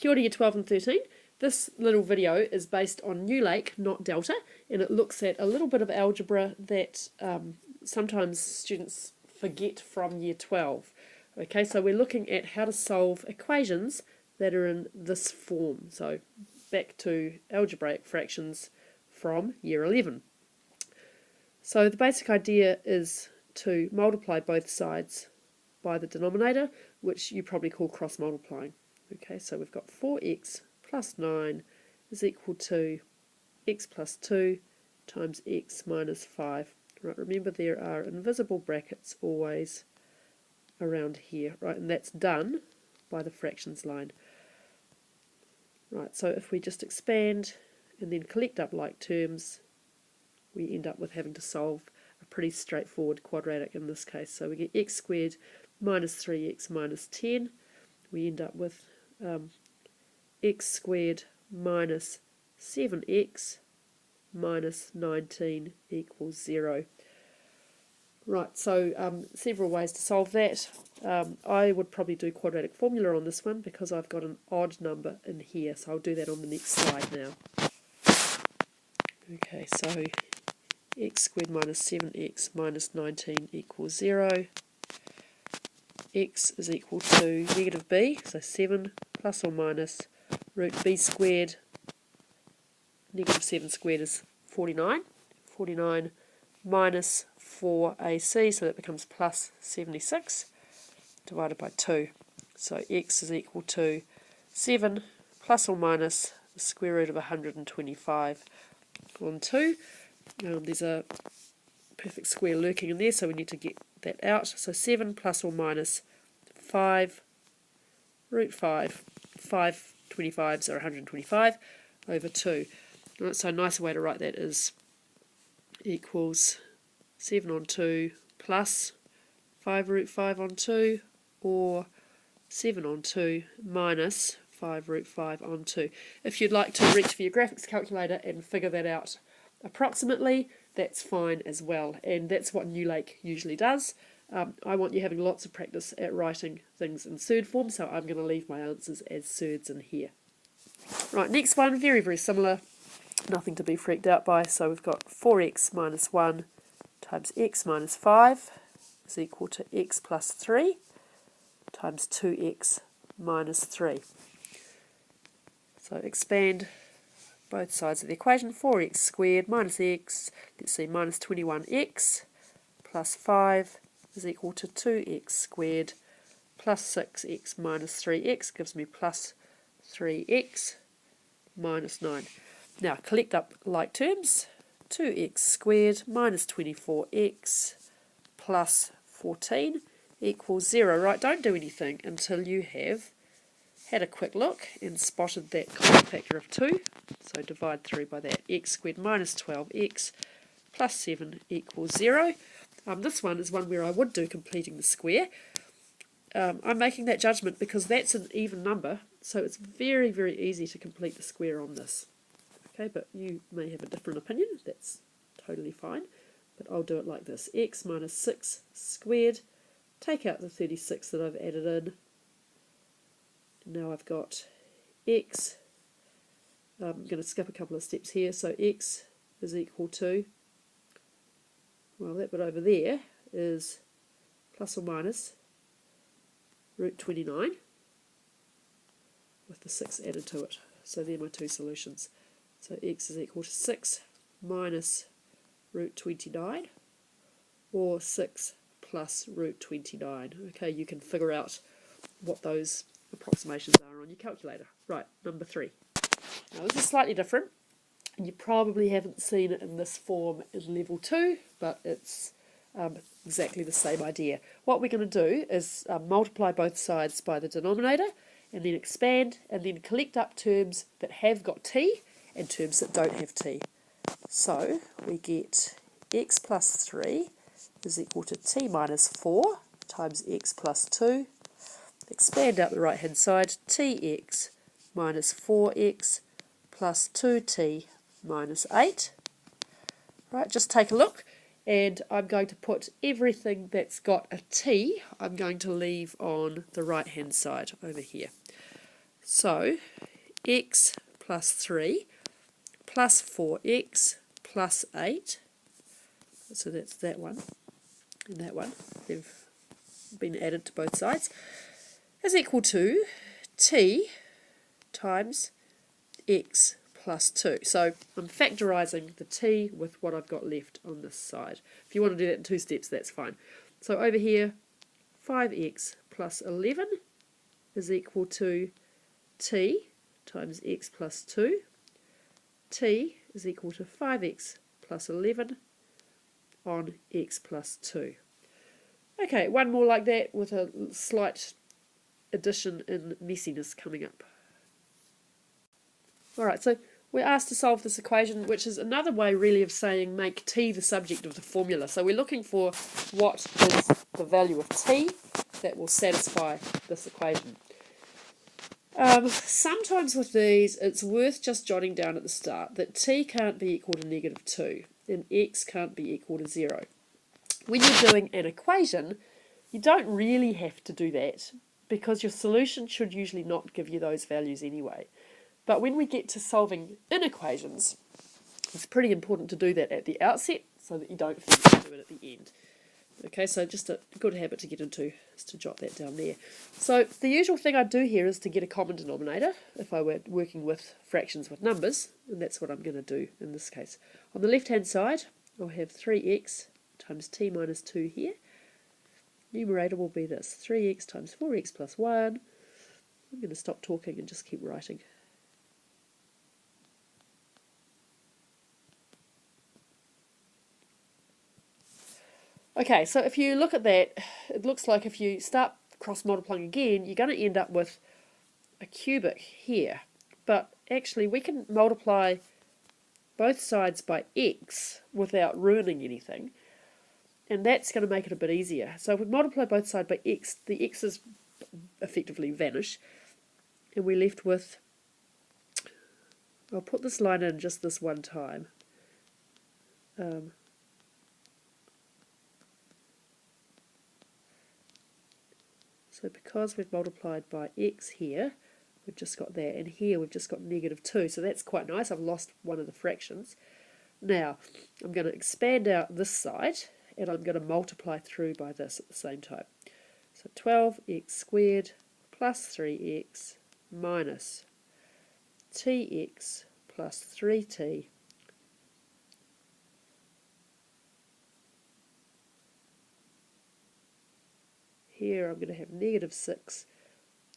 Kia ora Year 12 and 13. This little video is based on New Lake, not Delta, and it looks at a little bit of algebra that sometimes students forget from Year 12. Okay, so we're looking at how to solve equations that are in this form. So back to algebraic fractions from Year 11. So the basic idea is to multiply both sides by the denominator, which you probably call cross multiplying. Okay, so we've got 4x plus 9 is equal to x plus 2 times x minus 5. Right, remember there are invisible brackets always around here, right, and that's done by the fractions line. Right, so if we just expand and then collect up like terms, we end up with having to solve a pretty straightforward quadratic in this case. So we get x squared minus 3x minus 10. We end up with x squared minus 7x minus 19 equals 0. Right, so several ways to solve that. I would probably do quadratic formula on this one because I've got an odd number in here, so I'll do that on the next slide now. Okay, so x squared minus 7x minus 19 equals 0. X is equal to negative b, so 7 plus or minus root b squared. Negative 7 squared is 49. 49 minus 4ac, so that becomes plus 76, divided by 2. So x is equal to 7 plus or minus the square root of 125 on 2. There's a perfect square lurking in there, so we need to get that out. So 7 plus or minus 5 root 5, 5 25s are 125 over 2. Right, so a nicer way to write that is equals 7 on 2 plus 5 root 5 on 2, or 7 on 2 minus 5 root 5 on 2. If you'd like to reach for your graphics calculator and figure that out approximately, that's fine as well, and that's what New Lake usually does. I want you having lots of practice at writing things in surd form, so I'm going to leave my answers as surds in here. Right, next one, very, very similar, nothing to be freaked out by. So we've got 4x minus 1 times x minus 5 is equal to x plus 3 times 2x minus 3. So expand both sides of the equation. 4x squared minus x, let's see, minus 21x plus 5 is equal to 2x squared plus 6x minus 3x gives me plus 3x minus 9. Now collect up like terms. 2x squared minus 24x plus 14 equals 0. Right, don't do anything until you have had a quick look and spotted that common factor of 2. So divide through by that. X squared minus 12x plus 7 equals 0. This one is one where I would do completing the square. I'm making that judgment because that's an even number, so it's very, very easy to complete the square on this. Okay, but you may have a different opinion, that's totally fine. But I'll do it like this. X minus 6 squared, take out the 36 that I've added in. Now I've got x, I'm going to skip a couple of steps here, so x is equal to, well, that bit over there is plus or minus root 29 with the 6 added to it. So they're my two solutions. So x is equal to 6 minus root 29, or 6 plus root 29. Okay, you can figure out what those approximations are on your calculator. Right, number 3. Now this is slightly different. You probably haven't seen it in this form in level 2, but it's exactly the same idea. What we're going to do is multiply both sides by the denominator, and then expand, and then collect up terms that have got t and terms that don't have t. So we get x plus 3 is equal to t minus 4 times x plus 2. Expand out the right hand side, tx minus 4x plus 2t minus 8. Right, just take a look, and I'm going to put everything that's got a t, I'm going to leave on the right hand side over here. So x plus 3 plus 4x plus 8, so that's that one and that one, they've been added to both sides, is equal to t times x plus 2. So I'm factorising the t with what I've got left on this side. If you want to do that in 2 steps, that's fine. So over here, 5x plus 11 is equal to t times x plus 2. T is equal to 5x plus 11 on x plus 2. Okay, one more like that with a slight addition in messiness coming up. Alright, so we're asked to solve this equation, which is another way really of saying make t the subject of the formula. So we're looking for what is the value of t that will satisfy this equation. Sometimes with these, it's worth just jotting down at the start that t can't be equal to negative 2 and x can't be equal to 0. When you're doing an equation, you don't really have to do that because your solution should usually not give you those values anyway. But when we get to solving inequations, it's pretty important to do that at the outset so that you don't forget to do it at the end. Okay, so just a good habit to get into is to jot that down there. So the usual thing I do here is to get a common denominator if I were working with fractions with numbers, and that's what I'm going to do in this case. On the left-hand side, I'll have 3x times t minus 2 here. Numerator will be this, 3x times 4x plus 1. I'm going to stop talking and just keep writing. Okay, so if you look at that, it looks like if you start cross-multiplying again, you're going to end up with a cubic here. But actually, we can multiply both sides by x without ruining anything. And that's going to make it a bit easier. So if we multiply both sides by x, the x's effectively vanish. And we're left with, I'll put this line in just this one time. So because we've multiplied by x here, we've just got that, and here we've just got negative 2, so that's quite nice. I've lost one of the fractions. Now, I'm going to expand out this side, and I'm going to multiply through by this at the same time. So 12x squared plus 3x minus tx plus 3t here I'm going to have negative 6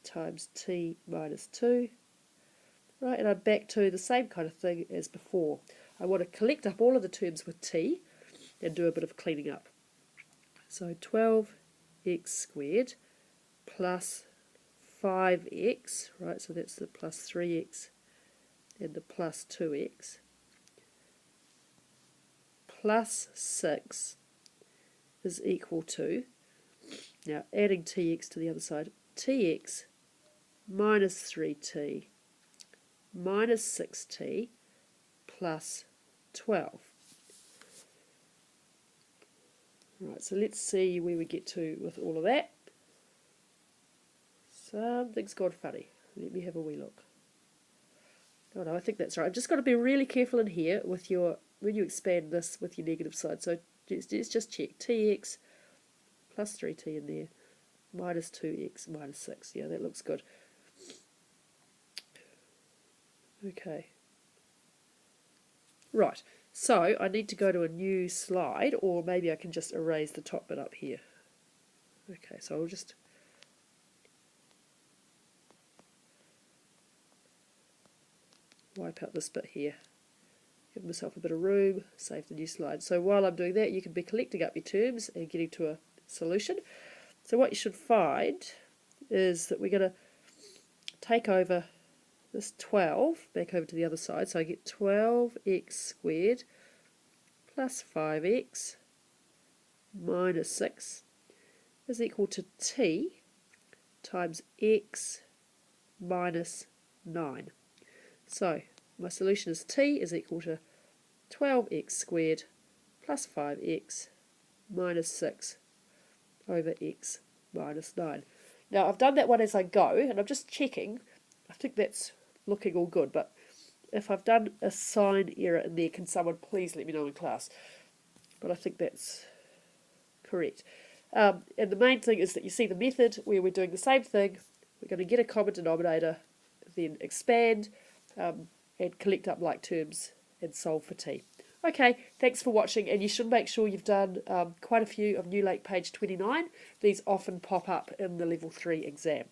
times t minus 2. Right, and I'm back to the same kind of thing as before. I want to collect up all of the terms with t and do a bit of cleaning up. So 12x squared plus 5x, right, so that's the plus 3x and the plus 2x, plus 6 is equal to, now adding tx to the other side, tx minus 3t minus 6t plus 12. Right, so let's see where we get to with all of that. Something's gone funny. Let me have a wee look. Oh no, I think that's right. I've just got to be really careful in here with your, when you expand this with your negative side. So let's just check. Tx plus 3t in there, minus 2x minus 6. Yeah, that looks good. Okay. Right, so I need to go to a new slide, or maybe I can just erase the top bit up here. Okay, so I'll just wipe out this bit here. Give myself a bit of room, save the new slide. So while I'm doing that, you can be collecting up your terms and getting to a solution. So what you should find is that we're going to take over this 12 back over to the other side. So I get 12x squared plus 5x minus 6 is equal to t times x minus 9. So my solution is t is equal to 12x squared plus 5x minus 6 over x minus 9. Now I've done that one as I go, and I'm just checking I think that's looking all good, but if I've done a sign error in there, can someone please let me know in class? But I think that's correct. And the main thing is that you see the method where we're doing the same thing. We're going to get a common denominator, then expand and collect up like terms and solve for t. Okay, thanks for watching, and you should make sure you've done quite a few of New Lake page 29. These often pop up in the level 3 exam.